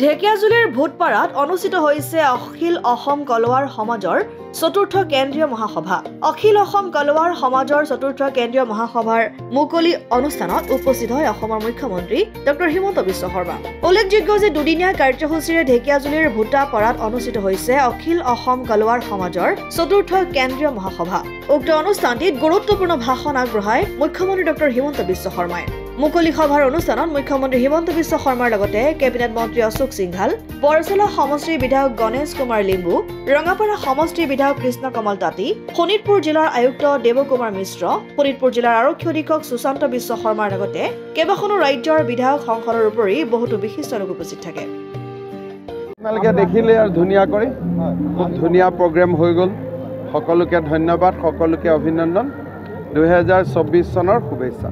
ঢেকিয়াজুলিৰ ভূতপাৰাত অনুষ্ঠিত হৈছে অখিল অসম কলৱাৰ সমাজৰ চতুৰ্থ কেন্দ্ৰীয় মহাসভা। অখিল অসম কলৱাৰ সমাজৰ চতুৰ্থ কেন্দ্ৰীয় মহাসভাৰ মুকলি অনুষ্ঠানত উপস্থিত হয় অসমৰ মুখ্যমন্ত্ৰী ডক্টৰ হিমন্ত বিশ্ব শৰ্মা। উল্লেখযোগ্য যে দুদিনীয়া কাৰ্যসূচীৰে ঢেকিয়াজুলিৰ ভূতপাৰাত অনুষ্ঠিত হৈছে অখিল অসম কলৱাৰ সমাজৰ চতুৰ্থ কেন্দ্ৰীয় মহাসভা। উক্ত অনুষ্ঠানটিত গুৰুত্বপূৰ্ণ ভাষণ আগবঢ়ায় মুখ্যমন্ত্ৰী ডক্টৰ হিমন্ত বিশ্ব শৰ্মাই। মুকলি সভাৰ অনুষ্ঠানত মুখ্যমন্ত্ৰী হিমন্ত বিশ্ব শৰ্মাৰ লগতে কেবিনেট মন্ত্ৰী অশোক সিংঘাল, বৰচলা সমষ্টিৰ বিধায়ক গণেশ কুমাৰ লিম্বু, ৰঙাপাৰা সমষ্টিৰ বিধায়ক কৃষ্ণ কমল তাঁতী, শোণিতপুৰ জিলাৰ আয়ুক্ত দেৱ কুমাৰ মিশ্ৰ, শোণিতপুৰ জিলাৰ আৰক্ষী অধীক্ষক সুশান্ত বিশ্ব শৰ্মাৰ লগতে কেইবাখনো ৰাজ্যৰ বিধায়ক সংসদৰ উপৰি বহুতো বিশিষ্ট লোক উপস্থিত থাকে। আপোনালোকে দেখিলে আৰু ধুনীয়া কৰি খুব ধুনীয়া প্ৰগ্ৰেম হৈ গ'ল। সকলোকে ধন্যবাদ, সকলোকে অভিনন্দন। 2024 চনৰ শুভেচ্ছা।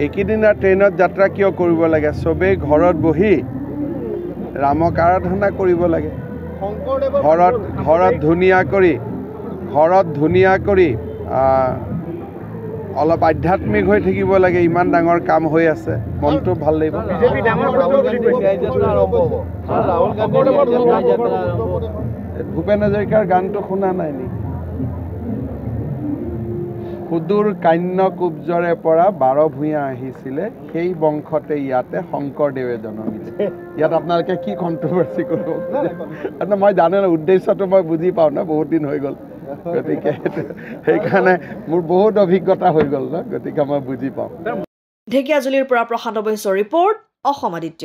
এইকেইদিনা ট্ৰেইনত যাত্ৰা কিয় কৰিব লাগে? চবেই ঘৰত বহি ৰামক আৰাধনা কৰিব লাগে। ঘৰত ধুনীয়া কৰি অলপ আধ্যাত্মিক হৈ থাকিব লাগে। ইমান ডাঙৰ কাম হৈ আছে, মনটো ভাল লাগিব। ভূপেন হাজৰিকাৰ গানটো শুনা নাই নি? সুদূৰ কান্য কুব্জৰে পৰা 12 ভূঞা আহিছিলে, সেই বংশতে ইয়াতে শংকৰদেৱে জন্মিলে। ইয়াত আপোনালোকে কি কণ্ট্ৰভাৰ্চি কৰিব? মই জানো ন, উদ্দেশ্যটো মই বুজি পাওঁ ন, বহুত দিন হৈ গ'ল। গতিকে সেইকাৰণে মোৰ বহুত অভিজ্ঞতা হৈ গ'ল ন, গতিকে মই বুজি পাওঁ। ঢেকিয়াজুলিৰ পৰা প্ৰশান্ত বৈশ্যৰ ৰিপৰ্ট, অসম আদিত্য।